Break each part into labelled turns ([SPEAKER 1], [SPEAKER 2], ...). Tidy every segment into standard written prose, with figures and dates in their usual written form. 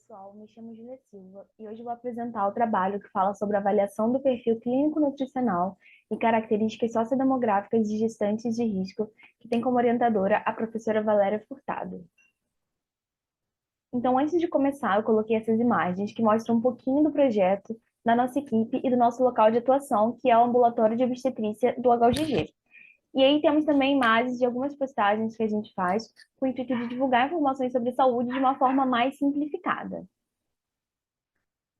[SPEAKER 1] pessoal, me chamo Julia Silva e hoje eu vou apresentar o trabalho que fala sobre a avaliação do perfil clínico nutricional e características sociodemográficas de gestantes de risco, que tem como orientadora a professora Valéria Furtado. Então, antes de começar, eu coloquei essas imagens que mostram um pouquinho do projeto, da nossa equipe e do nosso local de atuação, que é o Ambulatório de Obstetrícia do HUGG. E aí temos também imagens de algumas postagens que a gente faz com o intuito de divulgar informações sobre saúde de uma forma mais simplificada.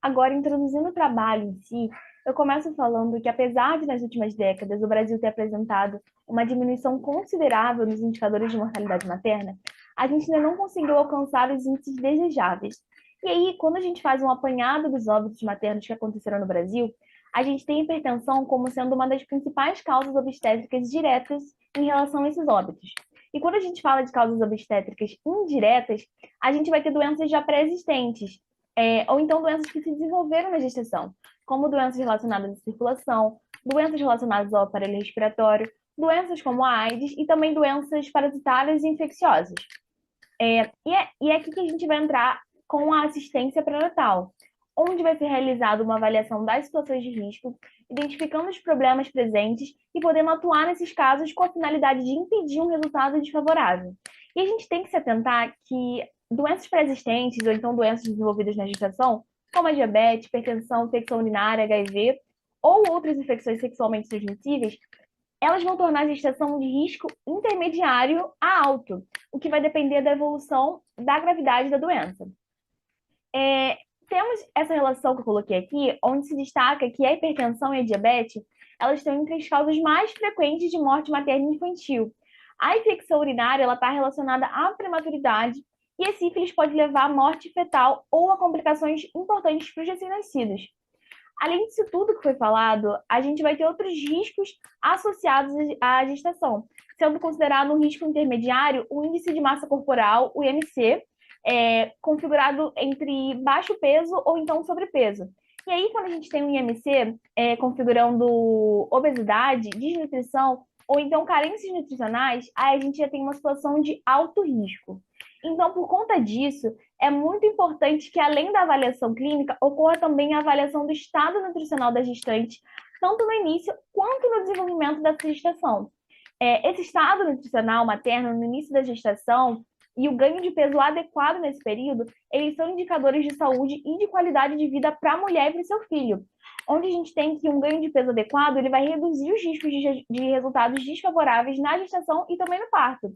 [SPEAKER 1] Agora, introduzindo o trabalho em si, eu começo falando que, apesar de, nas últimas décadas, o Brasil ter apresentado uma diminuição considerável nos indicadores de mortalidade materna, a gente ainda não conseguiu alcançar os índices desejáveis. E aí, quando a gente faz um apanhado dos óbitos maternos que aconteceram no Brasil, a gente tem a hipertensão como sendo uma das principais causas obstétricas diretas em relação a esses óbitos. E quando a gente fala de causas obstétricas indiretas, a gente vai ter doenças já pré-existentes, ou então doenças que se desenvolveram na gestação, como doenças relacionadas à circulação, doenças relacionadas ao aparelho respiratório, doenças como a AIDS e também doenças parasitárias e infecciosas. E é aqui que a gente vai entrar com a assistência pré-natal, onde vai ser realizada uma avaliação das situações de risco, identificando os problemas presentes e podendo atuar nesses casos com a finalidade de impedir um resultado desfavorável. E a gente tem que se atentar que doenças pré-existentes ou então doenças desenvolvidas na gestação, como a diabetes, hipertensão, infecção urinária, HIV ou outras infecções sexualmente transmissíveis, elas vão tornar a gestação de risco intermediário a alto, o que vai depender da evolução da gravidade da doença. Temos essa relação que eu coloquei aqui, onde se destaca que a hipertensão e a diabetes, elas estão entre as causas mais frequentes de morte materna e infantil. A infecção urinária, ela está relacionada à prematuridade e a sífilis pode levar à morte fetal ou a complicações importantes para os recém-nascidos. Além disso tudo que foi falado, a gente vai ter outros riscos associados à gestação, sendo considerado um risco intermediário o índice de massa corporal, o IMC, configurado entre baixo peso ou então sobrepeso. E aí, quando a gente tem um IMC configurando obesidade, desnutrição ou então carências nutricionais, aí a gente já tem uma situação de alto risco. Então, por conta disso, é muito importante que, além da avaliação clínica, ocorra também a avaliação do estado nutricional da gestante, tanto no início quanto no desenvolvimento da gestação. Esse estado nutricional materno no início da gestação e o ganho de peso adequado nesse período, eles são indicadores de saúde e de qualidade de vida para a mulher e para o seu filho. Onde a gente tem que um ganho de peso adequado, ele vai reduzir os riscos de resultados desfavoráveis na gestação e também no parto.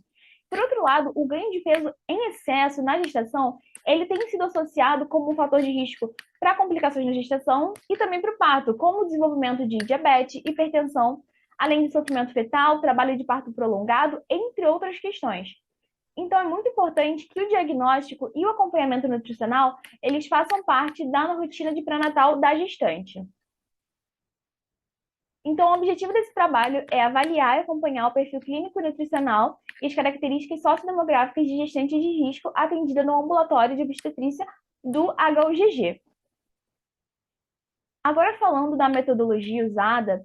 [SPEAKER 1] Por outro lado, o ganho de peso em excesso na gestação, ele tem sido associado como um fator de risco para complicações na gestação e também para o parto, como o desenvolvimento de diabetes, hipertensão, além de sofrimento fetal, trabalho de parto prolongado, entre outras questões. Então, é muito importante que o diagnóstico e o acompanhamento nutricional, eles façam parte da rotina de pré-natal da gestante. Então, o objetivo desse trabalho é avaliar e acompanhar o perfil clínico e nutricional e as características sociodemográficas de gestantes de risco atendida no ambulatório de obstetrícia do HUGG. Agora, falando da metodologia usada,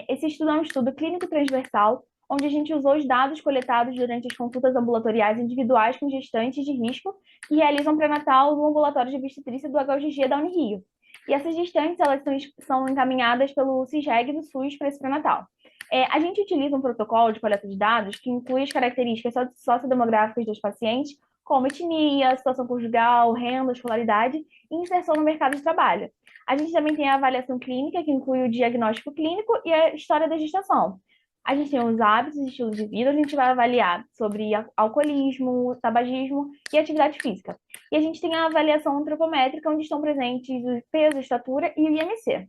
[SPEAKER 1] esse estudo é um estudo clínico transversal, onde a gente usou os dados coletados durante as consultas ambulatoriais individuais com gestantes de risco que realizam pré-natal no ambulatório de obstetrícia do HUGG da Unirio. E essas gestantes, elas são encaminhadas pelo CISREG do SUS para esse pré-natal. A gente utiliza um protocolo de coleta de dados que inclui as características sociodemográficas dos pacientes, como etnia, situação conjugal, renda, escolaridade e inserção no mercado de trabalho. A gente também tem a avaliação clínica, que inclui o diagnóstico clínico e a história da gestação. A gente tem os hábitos e estilos de vida, a gente vai avaliar sobre alcoolismo, tabagismo e atividade física. E a gente tem a avaliação antropométrica, onde estão presentes o peso, a estatura e o IMC.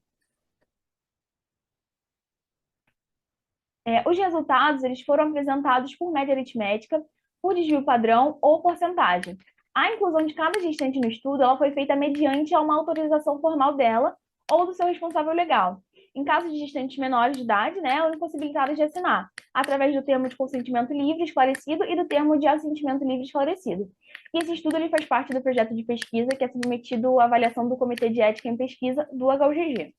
[SPEAKER 1] Os resultados eles foram apresentados por média aritmética, por desvio padrão ou porcentagem. A inclusão de cada gestante no estudo ela foi feita mediante uma autorização formal dela ou do seu responsável legal. Em caso de gestantes menores de idade, elas impossibilitadas de assinar, através do termo de consentimento livre esclarecido e do termo de assentimento livre esclarecido. E esse estudo ele faz parte do projeto de pesquisa que é submetido à avaliação do Comitê de Ética em Pesquisa do HUGG.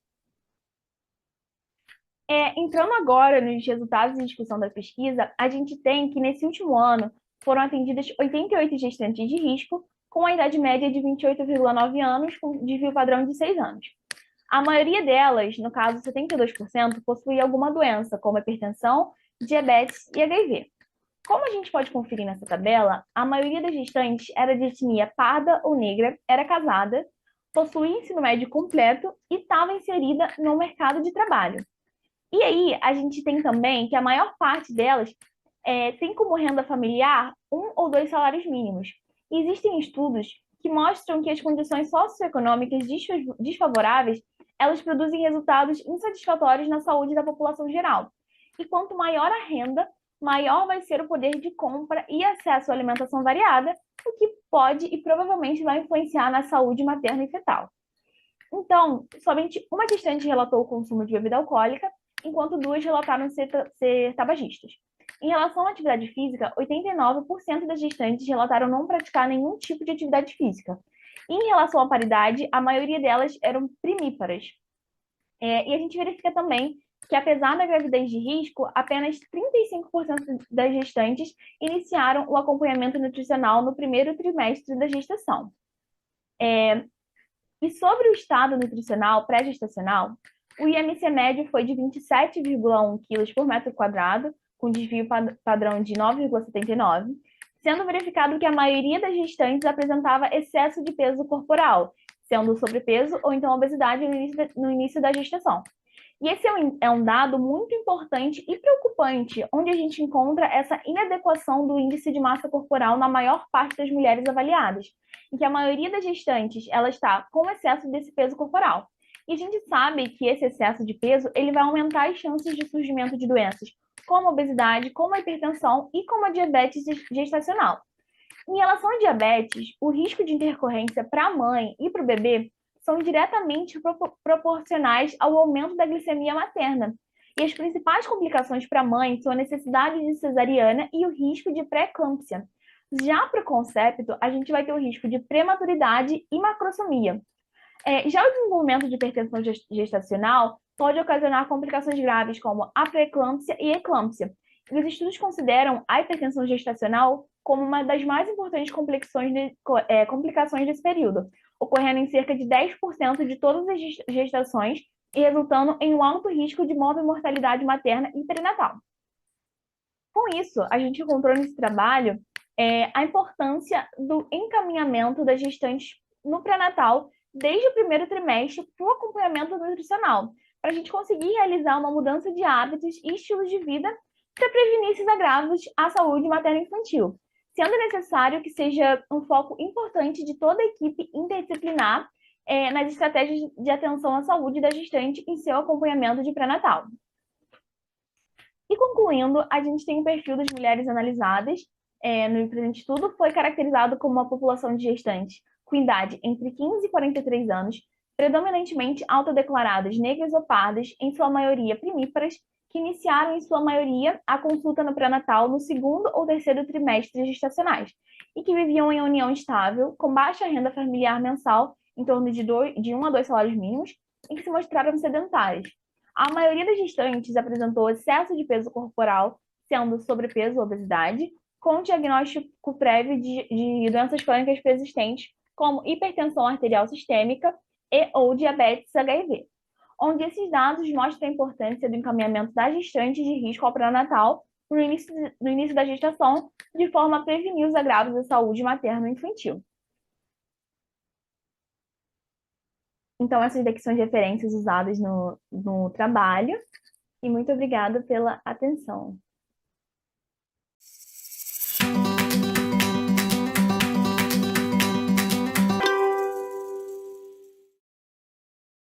[SPEAKER 1] Entrando agora nos resultados de discussão da pesquisa, a gente tem que, nesse último ano, foram atendidas 88 gestantes de risco, com a idade média de 28,9 anos, com desvio padrão de 6 anos. A maioria delas, no caso 72%, possui alguma doença, como hipertensão, diabetes e HIV. Como a gente pode conferir nessa tabela, a maioria das gestantes era de etnia parda ou negra, era casada, possuía ensino médio completo e estava inserida no mercado de trabalho. E aí, a gente tem também que a maior parte delas tem como renda familiar 1 ou 2 salários mínimos. E existem estudos que mostram que as condições socioeconômicas desfavoráveis, elas produzem resultados insatisfatórios na saúde da população geral. E quanto maior a renda, maior vai ser o poder de compra e acesso à alimentação variada, o que pode e provavelmente vai influenciar na saúde materna e fetal. Então, somente uma gestante relatou o consumo de bebida alcoólica, enquanto 2 relataram ser tabagistas. Em relação à atividade física, 89% das gestantes relataram não praticar nenhum tipo de atividade física. E em relação à paridade, a maioria delas eram primíparas. E a gente verifica também que, apesar da gravidez de risco, apenas 35% das gestantes iniciaram o acompanhamento nutricional no primeiro trimestre da gestação. E sobre o estado nutricional pré-gestacional, o IMC médio foi de 27,1 kg por metro quadrado, com desvio padrão de 9,79, sendo verificado que a maioria das gestantes apresentava excesso de peso corporal, sendo sobrepeso ou então obesidade no início da gestação. E esse é um dado muito importante e preocupante, onde a gente encontra essa inadequação do índice de massa corporal na maior parte das mulheres avaliadas, em que a maioria das gestantes ela está com excesso desse peso corporal. E a gente sabe que esse excesso de peso ele vai aumentar as chances de surgimento de doenças como a obesidade, como a hipertensão e como a diabetes gestacional. Em relação à diabetes, o risco de intercorrência para a mãe e para o bebê são diretamente proporcionais ao aumento da glicemia materna. E as principais complicações para a mãe são a necessidade de cesariana e o risco de pré-eclâmpsia. Já para o concepto, a gente vai ter o risco de prematuridade e macrosomia. Já o desenvolvimento de hipertensão gestacional pode ocasionar complicações graves como a pré-eclâmpsia e eclâmpsia. E os estudos consideram a hipertensão gestacional como uma das mais importantes complicações desse período, ocorrendo em cerca de 10% de todas as gestações e resultando em um alto risco de mortalidade materna e perinatal. Com isso, a gente encontrou nesse trabalho a importância do encaminhamento das gestantes no pré-natal desde o primeiro trimestre para o acompanhamento nutricional, para a gente conseguir realizar uma mudança de hábitos e estilos de vida para prevenir esses agravos à saúde materna e infantil, sendo necessário que seja um foco importante de toda a equipe interdisciplinar nas estratégias de atenção à saúde da gestante em seu acompanhamento de pré-natal. E concluindo, a gente tem o perfil das mulheres analisadas no presente estudo, foi caracterizado como uma população de gestantes com idade entre 15 e 43 anos, predominantemente autodeclaradas negras ou pardas, em sua maioria primíparas, que iniciaram, em sua maioria, a consulta no pré-natal no segundo ou terceiro trimestre gestacionais, e que viviam em união estável, com baixa renda familiar mensal, em torno de 1 a 2 salários mínimos, e que se mostraram sedentárias. A maioria das gestantes apresentou excesso de peso corporal, sendo sobrepeso ou obesidade, com diagnóstico prévio de doenças crônicas persistentes, como hipertensão arterial sistêmica e ou diabetes HIV, onde esses dados mostram a importância do encaminhamento das gestantes de risco ao pré-natal no início da gestação, de forma a prevenir os agravos da saúde materno-infantil. Então, essas daqui são as referências usadas no trabalho, e muito obrigada pela atenção.